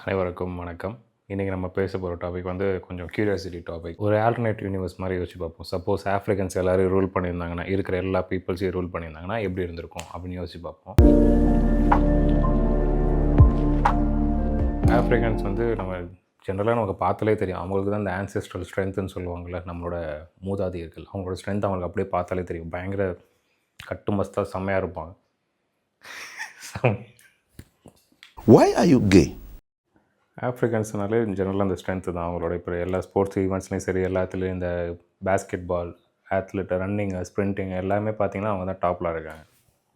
அனைவருக்கும் வணக்கம். இன்றைக்கி நம்ம பேச போகிற டாபிக் வந்து கொஞ்சம் கியூரியாசிட்டி டாபிக். ஒரு ஆல்டர்னேட் யூனிவர்ஸ் மாதிரி யோசிச்சு பார்ப்போம். சப்போஸ் ஆஃப்ரிக்கன்ஸ் எல்லோரும் ரூல் பண்ணியிருந்தாங்கன்னா, இருக்கிற எல்லா பீப்புள்ஸையும் ரூல் பண்ணியிருந்தாங்கன்னா எப்படி இருந்திருக்கும் அப்படின்னு யோசிச்சு பார்ப்போம். ஆஃப்ரிக்கன்ஸ் வந்து நம்ம ஜென்ரலாக நமக்கு பார்த்தாலே தெரியும். அவங்களுக்கு தான் இந்த ஆன்செஸ்ட்ரல் ஸ்ட்ரென்த்துன்னு சொல்லுவாங்கள்ல, நம்மளோட மூதாதையர்கள். அவங்களோட ஸ்ட்ரென்த் அவங்களுக்கு அப்படியே பார்த்தாலே தெரியும். பயங்கர கட்டுமஸ்தாக செம்மையாக இருப்பாங்க. Why are you gay? ஆஃப்ரிக்கன்ஸ்னாலே ஜெனரலாக அந்த ஸ்ட்ரென்த்து தான் அவங்களோட. இப்போ எல்லா ஸ்போர்ட்ஸ் ஈவெண்ட்ஸ்லையும் சரி, எல்லாத்துலேயும் இந்த basketball, athlete, running, sprinting எல்லாமே பார்த்திங்கன்னா அவங்க தான் டாப்பில் இருக்காங்க.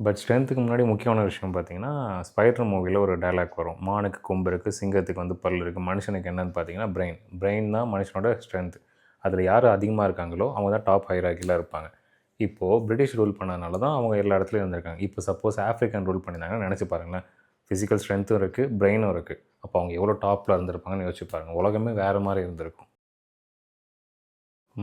பட் ஸ்ட்ரென்த்துக்கு முன்னாடி முக்கியமான விஷயம் பார்த்திங்கன்னா, ஸ்பைடர் மூவியில் ஒரு டைலாக் வரும். மானுக்கு கொம்பு இருக்குது, சிங்கத்துக்கு வந்து பல் இருக்குது, மனுஷனுக்கு என்னென்னு பார்த்தீங்கன்னா பிரெயின் தான் மனுஷனோட ஸ்ட்ரென்த். அதில் யார் அதிகமாக இருக்காங்களோ அவங்க தான் டாப் ஹைராக்கியில் இருப்பாங்க. இப்போது பிரிட்டிஷ் ரூல் பண்ணதுனால தான் அவங்க எல்லா இடத்துலையும் இருந்திருக்காங்க. இப்போ சப்போஸ் ஆஃப்ரிக்கன் ரூல் பண்ணியிருந்தாங்கன்னா நினச்சி பாருங்களேன், ஃபிசிக்கல் ஸ்ட்ரென்த்தும் இருக்குது, பிரெயினும் இருக்குது. அப்போ அவங்க எவ்வளோ டாப்பில் இருந்திருப்பாங்கன்னு யோசிச்சு பாருங்கள். உலகமே வேறு மாதிரி இருந்திருக்கும்.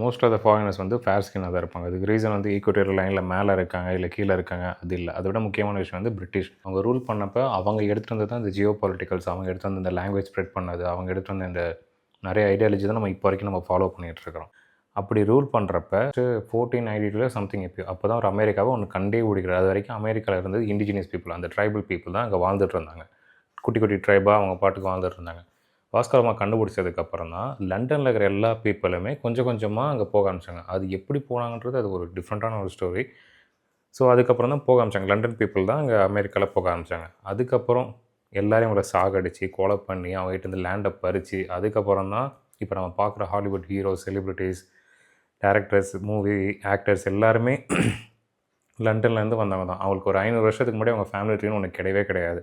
மோஸ்ட் ஆஃப் த ஃபாரினர்ஸ் வந்து ஃபேர் ஸ்கின்னாக தான் இருப்பாங்க. அதுக்கு ரீசன் வந்து ஈக்குவட்டோரியல் லைனில் மேலே இருக்காங்க இல்லை கீழே இருக்காங்க, அது இல்லை. அதை விட முக்கியமான விஷயம் வந்து பிரிட்டிஷ். அவங்க ரூல் பண்ணப்போ அவங்க எடுத்துகிட்டு வந்து தான் இந்த ஜியோ பொலிட்டிக்கல்ஸ், அவங்க எடுத்து வந்து இந்த லாங்குவேஜ் ஸ்ப்ரெட் பண்ணது, அவங்க எடுத்து வந்து இந்த நிறைய ஐடியாலஜி தான் நம்ம இப்போ வரைக்கும் நம்ம ஃபாலோ பண்ணிகிட்ருக்கிறோம். அப்படி ரூல் பண்ணுறப்ப 1492 சம்திங் அப்போ தான் ஒரு அமெரிக்காவை ஒன்று கண்டே பிடிக்கிறார். அது வரைக்கும் அமெரிக்காவில் இருந்தது இண்டிஜினியஸ் பீப்புள், அந்த ட்ரைபல் பீப்புள் தான் அங்கே வாழ்ந்துட்டு இருந்தாங்க. குட்டி குட்டி ட்ரைபாக அவங்க பாட்டுக்கு வாழ்ந்துட்டு இருந்தாங்க. வாஸ்கோடகாமா கண்டுபிடிச்சதுக்கப்புறம் தான் லண்டனில் இருக்கிற எல்லா பீப்புளுமே கொஞ்சம் கொஞ்சமாக அங்கே போக ஆரம்பித்தாங்க. அது எப்படி போனாங்கன்றது அது ஒரு டிஃப்ரெண்ட்டான ஒரு ஸ்டோரி. ஸோ அதுக்கப்புறம் தான் போக ஆரம்பித்தாங்க. லண்டன் பீப்புள் தான் அங்கே அமெரிக்காவில் போக ஆரம்பித்தாங்க. அதுக்கப்புறம் எல்லாரையும் அவங்கள சாகடித்து கொலை பண்ணி அவங்ககிட்ட இருந்து லேண்டை பறித்து, அதுக்கப்புறம் தான் இப்போ நம்ம பார்க்குற Hollywood heroes, celebrities, directors, movie actors எல்லாருமே லண்டன்லேருந்து வந்தவங்க தான். அவங்களுக்கு ஒரு 500 வருஷத்துக்கு முன்னாடி அவங்க ஃபேமிலி ட்ரீன்னு ஒன்று கிடையவே கிடையாது.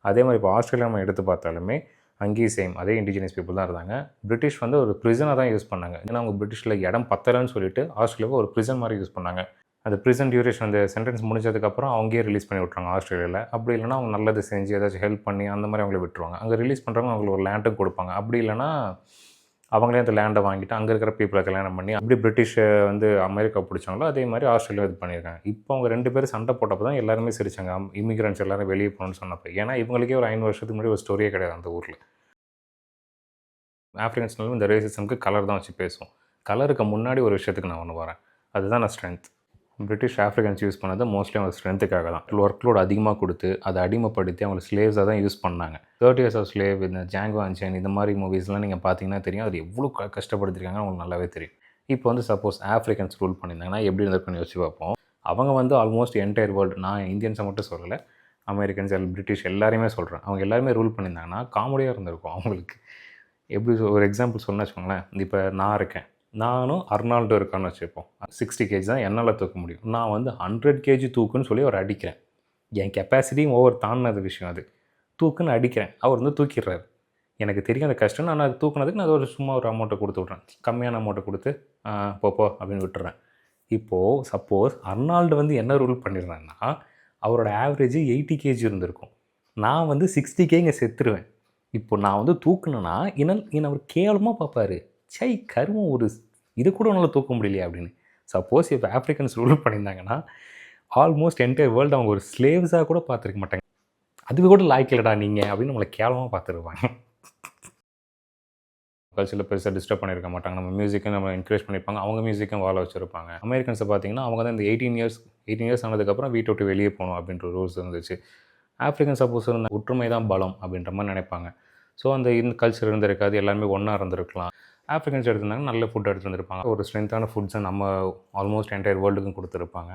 அதே மாதிரி இப்போ ஆஸ்திரேலியா நம்ம எடுத்து பார்த்தாலுமே அங்கேயும் சேம் அதே இண்டிஜினியஸ் பீப்புள் தான் இருந்தாங்க. பிரிட்டிஷ் வந்து ஒரு ப்ரிசனாக தான் யூஸ் பண்ணாங்க. ஏன்னா அவங்க பிரிட்டிஷில் இடம் பத்தலைன்னு சொல்லிட்டு ஆஸ்திரேலியாவை ஒரு ப்ரிசன் மாதிரி யூஸ் பண்ணாங்க. அந்த ப்ரிசன் டியூரேஷன் அந்த சென்டென்ஸ் முடிஞ்சதுக்கப்புறம் அவங்கயே ரிலீஸ் பண்ணி விட்ருவாங்க ஆஸ்திரேலியாவில். அப்படி இல்லைனா அவங்க நல்லது செஞ்சு ஏதாச்சும் ஹெல்ப் பண்ணி அந்த மாதிரி அவங்கள விட்டுருவாங்க. அங்கே ரிலீஸ் பண்ணுறவங்க அவங்களுக்கு ஒரு லேண்டும் கொடுப்பாங்க. அப்படி இல்லைனா அவங்களே அந்த லேண்டை வாங்கிட்டு அங்கே இருக்கிற பீப்புளை கல்யாணம் பண்ணி அப்படி பிரிட்டிஷை வந்து அமெரிக்கா பிடிச்சாங்களோ அதே மாதிரி ஆஸ்திரேலியா இது பண்ணியிருக்காங்க. இப்போ அவங்க 2 பேரும் சண்டை போட்டப்போ தான் எல்லாருமே சிரிச்சாங்க, இமிகிரண்ட்ஸ் எல்லோரும் வெளியே போகணும்னு சொன்னப்போ. ஏன்னா இவங்களுக்கே ஒரு 500 வருஷத்துக்கு முன்னாடி ஒரு ஸ்டோரியே கிடையாது அந்த ஊரில். ஆஃப்ரிக்கன்ஸ்னாலும் இந்த ரேசிசம்க்கு கலர் தான் வச்சு பேசுவோம். கலருக்கு முன்னாடி ஒரு விஷயத்துக்கு நான் ஒன்று வரேன். அதுதான் நான் ஸ்ட்ரென்த். பிரிட்டிஷ் ஆஃப்ரிக்கன்ஸ் யூஸ் பண்ணது மோஸ்ட்லி அவங்க ஸ்ட்ரென்த்துக்காக தான். ஒர்க் லோட் அதிகமாக கொடுத்து அதை அடிமைப்படுத்தி அவங்க ஸ்லேவ்ஸாக தான் யூஸ் பண்ணாங்க. 30 Years of Slave, இந்த ஜாங்கோ அன்சைன் இந்த மாதிரி மூவிஸ்லாம் நீங்கள் பார்த்தீங்கன்னா தெரியும். அது எவ்வளோ கஷ்டப்படுத்திருக்காங்கன்னு உங்களுக்கு நல்லாவே தெரியும். இப்போ வந்து சப்போஸ் ஆஃப்ரிக்கன்ஸ் ரூல் பண்ணியிருந்தாங்கன்னா எப்படி இருந்திருக்குன்னு யோசிச்சு பார்ப்போம். அவங்க வந்து ஆல்மோஸ்ட் என்டையர் வேர்ல்டு, நான் இந்தியன்ஸை மட்டும் சொல்லலை, அமெரிக்கன்ஸ், பிரிட்டிஷ் எல்லாருமே சொல்கிறேன், அவங்க எல்லாருமே ரூல் பண்ணியிருந்தாங்கன்னா காமெடியாக இருந்திருக்கும் அவங்களுக்கு. எப்படி ஒரு எக்ஸாம்பிள் சொன்னால் வச்சுக்கோங்களேன், இப்போ நான் இருக்கேன், நானும் அர்னால்டோ இருக்கான்னு வச்சுப்போம். 60 kg தான் என்னால் தூக்க முடியும். நான் வந்து 100 kg தூக்குன்னு சொல்லி அவர் அடிக்கிறேன். என் கெப்பாசிட்டியும் ஓவர் தாண்டினது விஷயம் அது. தூக்குன்னு அடிக்கிறேன், அவர் வந்து தூக்கிடுறாரு. எனக்கு தெரியும் அந்த கஷ்டம். நான் அது தூக்குனதுக்கு நான் ஒரு சும்மா ஒரு அமௌண்ட்டை கொடுத்து விட்றேன், கம்மியான அமௌண்ட்டை கொடுத்து போ அப்படின்னு விட்டுறேன். இப்போது சப்போஸ் அர்னால்டு வந்து என்ன ரூல் பண்ணிடுறேன்னா, அவரோட ஆவரேஜ் 80 kg இருந்திருக்கும். நான் வந்து 60 kg இங்கே செத்துருவேன். இப்போ நான் வந்து தூக்குனேன்னா என்ன அவர் கேவலமாக பார்ப்பார். சை கருமம், ஒரு இது கூட உன்னால் தூக்க முடியலையா அப்படின்னு. சப்போஸ் இப்போ ஆஃப்ரிக்கன்ஸ் ரூல் பண்ணியிருந்தாங்கன்னா ஆல்மோஸ்ட் என்டையர் வேர்ல்டு அவங்க ஒரு ஸ்லேவ்ஸாக கூட பார்த்துருக்க மாட்டாங்க. அதுக்கு கூட லாய்க்கலடா நீங்கள் அப்படின்னு நம்மளை கேவலமாக பார்த்துருப்பாங்க. கல்ச்சரில் பெருசாக டிஸ்டர்ப் பண்ணியிருக்க மாட்டாங்க. நம்ம மியூசிக்கை நம்ம என்கரேஜ் பண்ணியிருப்பாங்க, அவங்க மியூசிக்கும் வாழ வச்சுருப்பாங்க. அமெரிக்கன்ஸை பார்த்தீங்கன்னா அவங்க தான் இந்த 18 இயர்ஸ் ஆனதுக்கப்புறம் வீட்டை விட்டு வெளியே போகணும் அப்படின்ற ரூல்ஸ் இருந்துச்சு. ஆஃப்ரிக்கன் சப்போஸ் இருந்த ஒற்றுமை தான் பலம் அப்படின்ற மாதிரி நினைப்பாங்க. ஸோ அந்த கல்ச்சர் இருந்திருக்காது, எல்லாருமே ஒன்றா இருந்திருக்கலாம். ஆஃப்ரிக்கன்ஸ் எடுத்திருந்தாங்கன்னா நல்ல ஃபுட் எடுத்துகிட்டு வந்திருப்பாங்க. ஒரு ஸ்ட்ரென்த்தான ஃபுட்ஸை நம்ம ஆல்மோஸ்ட் என்டையர் வேர்ல்டுக்கும் கொடுத்துருப்பாங்க.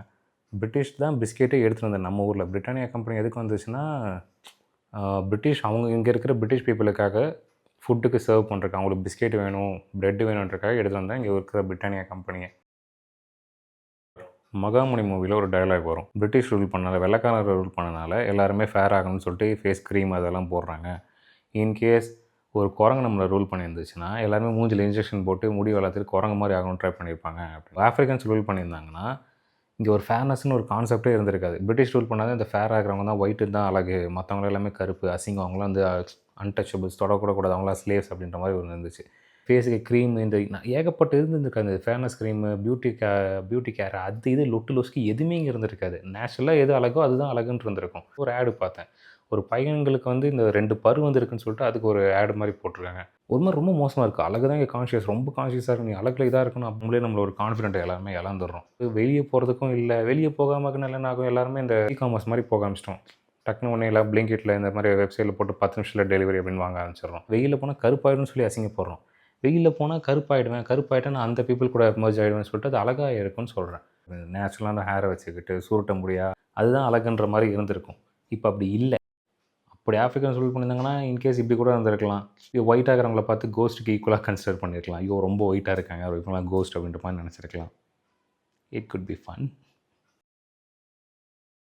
பிரிட்டிஷ் தான் பிஸ்கெட்டே எடுத்துகிட்டு வந்தது நம்ம ஊரில். பிரிட்டானியா கம்பெனி எதுக்கு வந்துச்சுன்னா, பிரிட்டிஷ் அவங்க இங்கே இருக்கிற பிரிட்டிஷ் பீப்புளுக்காக ஃபுட்டுக்கு சர்வ் பண்ணுறக்கு, அவங்களுக்கு பிஸ்கெட் வேணும், ப்ரெட்டு வேணுன்றக்காக எடுத்துகிட்டு வந்தால் இங்கே இருக்கிற பிரிட்டானியா கம்பெனியை. மகாமுனி மூவியில் ஒரு டயலாக் வரும், பிரிட்டிஷ் ரூல் பண்ணனால, வெள்ளைக்காரர் ரூல் பண்ணனால எல்லாருமே ஃபேர் ஆகணும்னு சொல்லிட்டு ஃபேஸ் க்ரீம் அதெல்லாம் போடுறாங்க. இன்கேஸ் ஒரு குரங்கு நம்மளை ரூல் பண்ணியிருந்துச்சுன்னா எல்லாருமே மூஞ்சில் இன்ஜெக்ஷன் போட்டு முடி வளர்த்துட்டு குரங்கு மாதிரி ஆகணும்னு ட்ரை பண்ணியிருப்பாங்க. ஆஃப்ரிக்கன்ஸ் ரூல் பண்ணியிருந்தாங்கன்னா இங்கே ஒரு ஃபேர்னஸ்னு ஒரு கான்செப்டே இருந்திருக்காது. பிரிட்டிஷ் ரூல் பண்ணாத இந்த ஃபேர் ஆகிறவங்க தான் ஒயிட்டு தான் அழகு, மற்றவங்க எல்லாமே கருப்பு அசிங்கம், அவங்களாம் வந்து அன்டச்சபிள்ஸ், தொடக்கூடாது, அவங்களாம் ஸ்லேவ்ஸ் அப்படின்ற மாதிரி ஒன்று இருந்துச்சு. ஃபேஸுக்கு க்ரீம் இந்த ஏகப்பட்ட இருந்துருக்காது. இந்த ஃபேர்னஸ் க்ரீமு, பியூட்டி கேர், அது இது லொட்டு லொஸ்க்கு எதுவுமே இங்கே இருந்திருக்காது. நேச்சுரலாக எது அழகோ அதுதான் அழகுன்னு இருந்திருக்கும். ஒரு ஆடு பார்த்தேன், ஒரு பையன்களுக்கு வந்து இந்த 2 பரு வந்துருக்குன்னு சொல்லிட்டு அதுக்கு ஒரு ஆட் மாதிரி போட்டிருக்காங்க. ஒரு மாதிரி ரொம்ப மோசமாக இருக்குது. அழகு தான் இங்கே கான்ஷியஸ், ரொம்ப கான்ஷியஸாக இருக்கு. நீ அழகில் இதாக இருக்கணும் நம்மளே நம்மள ஒரு கான்ஃபிடென்ட் எல்லாருமே இழந்துடுறோம். வெளியே போகிறதுக்கும் இல்லை, வெளியே போகாமல் என்ன ஆகும், எல்லாருமே இந்த காமர்ஸ் மாதிரி போக ஆரம்பிச்சிட்டோம். டக்குனு ஒன்று எல்லாம் பிளிங்கிட்டில் இந்த மாதிரி வெப்சைட்டில் போட்டு 10 நிமிஷத்தில் டெலிவரி அப்படின்னு வாங்க ஆரம்பிச்சிடுறோம். வெயிலில் போனால் கருப்பாயிடும்னு சொல்லி அசிங்கப்படுறோம். வெயிலில் போனால் கருப்பாயிட்டேன் நான் அந்த பீப்புள் கூட மெர்ஜ் ஆகிடுவேன்னு சொல்லிட்டு அது அழகாக இருக்குன்னு சொல்கிறேன். நேச்சுரலான ஹேரை வச்சுக்கிட்டு சுருட்ட முடியா அதுதான் அழகுன்ற மாதிரி இருந்திருக்கும். இப்போ அப்படி இல்லை. அப்படி ஆஃப்ரிக்கன் சொல்லி பண்ணியிருந்தாங்கன்னா இன்கேஸ் இப்படி கூட இருந்திருக்கலாம். ஒயிட்டாக இருக்கிறவங்கள பார்த்து கோஸ்ட்டுக்கு ஈக்குவலாக கன்சிடர் பண்ணியிருக்கலாம். ஐயோ ரொம்ப ஒயிட்டாக இருக்காங்க, அவர் இவங்களாம் கோஸ்ட் அப்படின்ற மாதிரி நினச்சிருக்கலாம். It could be fun.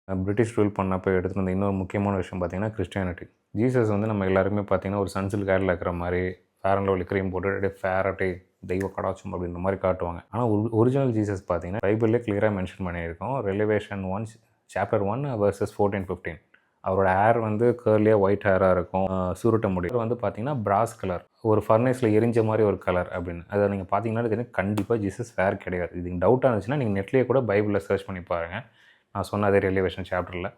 British rule பண்ணப்போ எடுத்துகிட்டு வந்த இன்னொரு முக்கியமான விஷயம் பார்த்திங்கன்னா கிறிஸ்டியானிட்டி. ஜீசஸ் வந்து நம்ம எல்லாருக்குமே பார்த்திங்கன்னா ஒரு சன்சில்க் ஹேரில் இருக்கிற மாதிரி ஃபேர் அண்ட் லவ்லி க்ரீம் போட்டு அப்படியே ஃபேரட்டே தெய்வ கடாட்சம் அப்படின்ற மாதிரி காட்டுவாங்க. ஆனால் ஒரிஜினல் ஜீசஸ் பார்த்திங்கன்னா பைபிள்லேயே கிளியராக மென்ஷன் பண்ணியிருக்கோம். ரெலிவேஷன் 1 சாப்டர் 1 verses 14-15. அவரோட ஹேர் வந்து கேர்லியாக ஒயிட் ஹேராக இருக்கும், சுருட்ட முடியும். வந்து பார்த்திங்கன்னா பிராஸ் கலர், ஒரு ஃபர்னேஸில் எரிஞ்ச மாதிரி ஒரு கலர் அப்படின்னு. அதை நீங்கள் பார்த்தீங்கன்னா தெரியும் கண்டிப்பாக ஜீசஸ் ஃபேர் கிடையாது. இது டவுட்டாக இருந்துச்சுன்னா நீங்கள் நெட்லேயே கூட பைபிளில் சர்ச் பண்ணி பாருங்கள். நான் சொன்ன அதே ரெலிவேஷன் சாப்டரில்.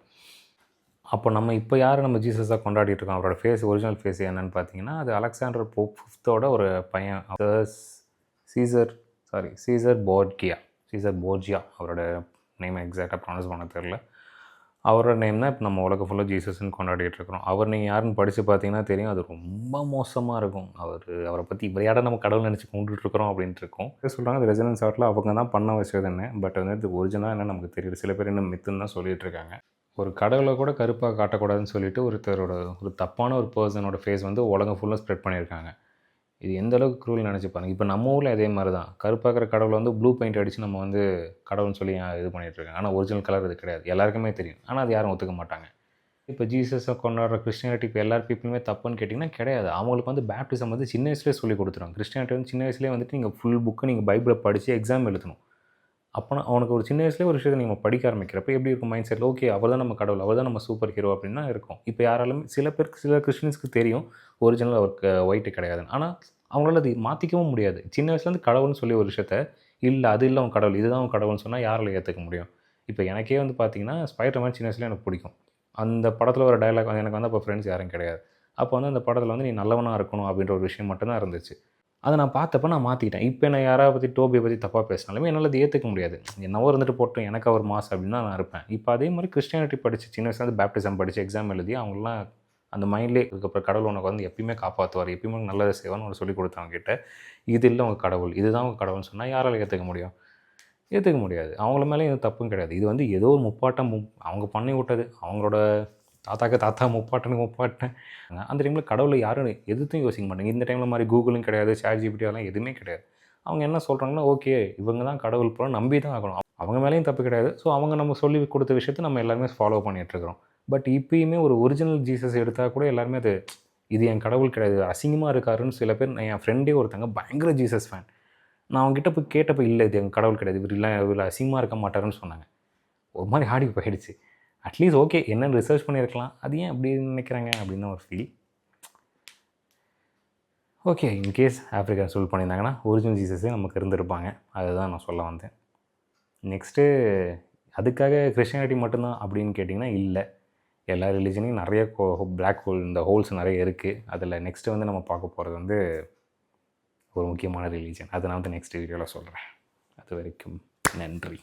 அப்போ நம்ம இப்போ யார் நம்ம ஜீசஸாக கொண்டாடிட்டு இருக்கோம், அவரோட ஃபேஸ் ஒரிஜினல் ஃபேஸ் என்னென்னு பார்த்தீங்கன்னா அது அலெக்சாண்டர் போப் 5th ஒரு பையன், சீசர் போர்ஜியா அவரோட நேம் எக்ஸாக்டாக ப்ரொனவுன்ஸ் பண்ண தெரில. அவரோட நேம் தான் இப்போ நம்ம உலகம் ஃபுல்லாக ஜீசஸ்ன்னு கொண்டாடிட்டு இருக்கிறோம். அவர் நீங்கள் யாருன்னு படித்து பார்த்தீங்கன்னா தெரியும், அது ரொம்ப மோசமாக இருக்கும். அவரை பற்றி விளையாட நம்ம கடவுள் நினச்சி கொண்டுட்ருக்குறோம் அப்படின்ட்டு இருக்கோம். சொல்கிறாங்க அது ரெசிடென்ஸ் ஆர்ட்டில் அவங்க தான் பண்ண வச்சது என்ன, பட் வந்து இது ஒரிஜினலாக என்ன நமக்கு தெரியல. சில பேர் இன்னும் மித்துன்னு தான் சொல்லிகிட்டு இருக்காங்க. ஒரு கடவுளை கூட கருப்பாக காட்டக்கூடாதுன்னு சொல்லிட்டு ஒருத்தரோட ஒரு தப்பான ஒரு பர்சனோட ஃபேஸ் வந்து உலகம் ஃபுல்லாக ஸ்ப்ரெட் பண்ணியிருக்காங்க. இது எந்த அளவுக்கு க்ரூல் நினச்சி பாருங்கள். இப்போ நம்ம ஊரில் அதே மாதிரி தான் கருப்பாக்கிற கடவுளை வந்து ப்ளூ பெயிண்ட் அடித்து நம்ம வந்து கடவுள்னு சொல்லி இது பண்ணிகிட்ருக்காங்க. ஆனால் ஒரிஜினல் கலர் இது கிடையாது, எல்லாருக்குமே தெரியும். ஆனால் அது யாரும் ஒத்துக்க மாட்டாங்க. இப்போ ஜீசஸை கொண்டாடுற கிறிஸ்டியானிட்டி இப்போ எல்லா பீப்புளுமே தப்புன்னு கேட்டிங்கன்னா கிடையாது. அவங்களுக்கு வந்து பேப்டிசம் வந்து சின்ன வயசுலேயே சொல்லி கொடுத்துருவாங்க. கிறிஸ்டியானிட்டி வந்து சின்ன வயசுலேயே வந்துட்டு நீங்கள் ஃபுல் புக்கு நீங்கள் பைபிளை படித்து எக்ஸாம் எழுதணும். அப்போனா அவனுக்கு ஒரு சின்ன வயசுலேயே ஒரு விஷயத்தை நீங்கள் படிக்க ஆரம்பிக்கிறப்ப எப்படி இருக்கும் மைண்ட் செட்டில், ஓகே அவர் தான் நம்ம கடவுள், அவர் தான் நம்ம சூப்பர் ஹீரோ அப்படின்னு தான் இருக்கும். இப்போ யாராலுமே சில கிறிஸ்டின்ஸ்க்கு தெரியும் ஒரிஜினல் அவருக்கு ஒயிட்டு கிடையாதுன்னு. ஆனால் அவங்களால அது மாற்றிக்கவும் முடியாது. சின்ன வயசுலேருந்து கடவுள்னு சொல்லி ஒரு விஷயத்த இல்லை அது இல்லை அவன் கடவுள், இதுதான் அவன் கடவுள்னு சொன்னால் யாரால் ஏற்றுக்க முடியும்? இப்போ எனக்கே வந்து பார்த்தீங்கன்னா ஸ்பைடர்மேன் சின்ன வயசுலேயே எனக்கு பிடிக்கும். அந்த படத்தில் ஒரு டயலாக் வந்து எனக்கு வந்து அப்போ ஃப்ரெண்ட்ஸ் யாரும் கிடையாது. அப்போ வந்து அந்த படத்தில் வந்து நீ நல்லவனாக இருக்கணும் அப்படின்ற ஒரு விஷயம் மட்டும்தான் இருந்துச்சு. அதை நான் பார்த்தப்ப நான் மாற்றிக்கிட்டேன். இப்போ நான் யாராவது பற்றி டோபியை பற்றி தப்பாக பேசினாலுமே என்னால் அது ஏற்றுக்க முடியாது. என்னவோ இருந்துட்டு போட்டோம், எனக்கு அவர் மாஸ் அப்படின்னு தான் நான் இருப்பேன். இப்போ அதே மாதிரி கிறிஸ்டியானிட்டி படித்து சின்ன வயசுலேருந்து பேப்டிசம் படித்து எக்ஸாம் எழுதி அவங்களாம் அந்த மைண்ட்லேயே இதுக்கப்புறம் கடவுள் உனக்கு வந்து எப்பயுமே காப்பாற்றுவார், எப்பயுமே நல்லதை செய்வான்னு ஒரு சொல்லி கொடுத்தவங்க கிட்ட இது இல்லை உங்கள் கடவுள், இதுதான் உங்கள் கடவுள்னு சொன்னால் யாரால் ஏற்றுக்க முடியும்? ஏற்றுக்க முடியாது. அவங்கள மேலே எதுவும் தப்பும் கிடையாது. இது வந்து ஏதோ ஒரு முப்பாட்டம் அவங்க பண்ணி விட்டது. அவங்களோட தாத்தா முப்பாட்டன் அந்த டைமில் கடவுளை யாரும் எதுவும் யோசிக்க மாட்டாங்க. இந்த டைமில் மாதிரி கூகுளும் கிடையாது, ChatGPT அதெல்லாம் எதுவுமே கிடையாது. அவங்க என்ன சொல்கிறாங்கன்னா ஓகே இவங்க தான் கடவுள் போல நம்பி தான் ஆகணும். அவங்க மேலேயும் தப்பு கிடையாது. ஸோ அவங்க நம்ம சொல்லி கொடுத்த விஷயத்தை நம்ம எல்லாருமே ஃபாலோ பண்ணிகிட்ருக்கிறோம். பட் இப்போயுமே ஒரு ஒரிஜினல் ஜீசஸ் எடுத்தால் கூட எல்லாருமே அது இது என் கடவுள் கிடையாது, அசிங்கமாக இருக்காருன்னு சில பேர். என் ஃப்ரெண்டே ஒருத்தங்க பயங்கர ஜீசஸ் ஃபேன். நான் அவங்ககிட்ட போய் கேட்டப்போ இல்லை இது எங்கள் கடவுள் கிடையாது, இவர் அசிங்கமாக இருக்க மாட்டாருன்னு சொன்னாங்க. ஒரு மாதிரி ஆடி போயிடுச்சு. அட்லீஸ்ட் ஓகே என்னென்னு ரிசர்ச் பண்ணியிருக்கலாம், அது ஏன் அப்படி நினைக்கிறாங்க அப்படின்னு ஒரு ஃபீல். ஓகே இன்கேஸ் ஆஃப்ரிக்கா சொல் பண்ணியிருந்தாங்கன்னா ஒரிஜினல் ஜீசஸே நமக்கு இருந்திருப்பாங்க. அதுதான் நான் சொல்ல வந்தேன். நெக்ஸ்ட்டு அதுக்காக கிறிஸ்டியானிட்டி மட்டும்தான் அப்படின்னு கேட்டிங்கன்னா இல்லை, எல்லா ரிலீஜனையும் நிறைய பிளாக் ஹோல் இந்த ஹோல்ஸ் நிறைய இருக்குது. அதில் நெக்ஸ்ட்டு வந்து நம்ம பார்க்க போகிறது வந்து ஒரு முக்கியமான ரிலீஜன். அதை நான் வந்து நெக்ஸ்ட் வீடியோவில் சொல்கிறேன். அது வரைக்கும் நன்றி.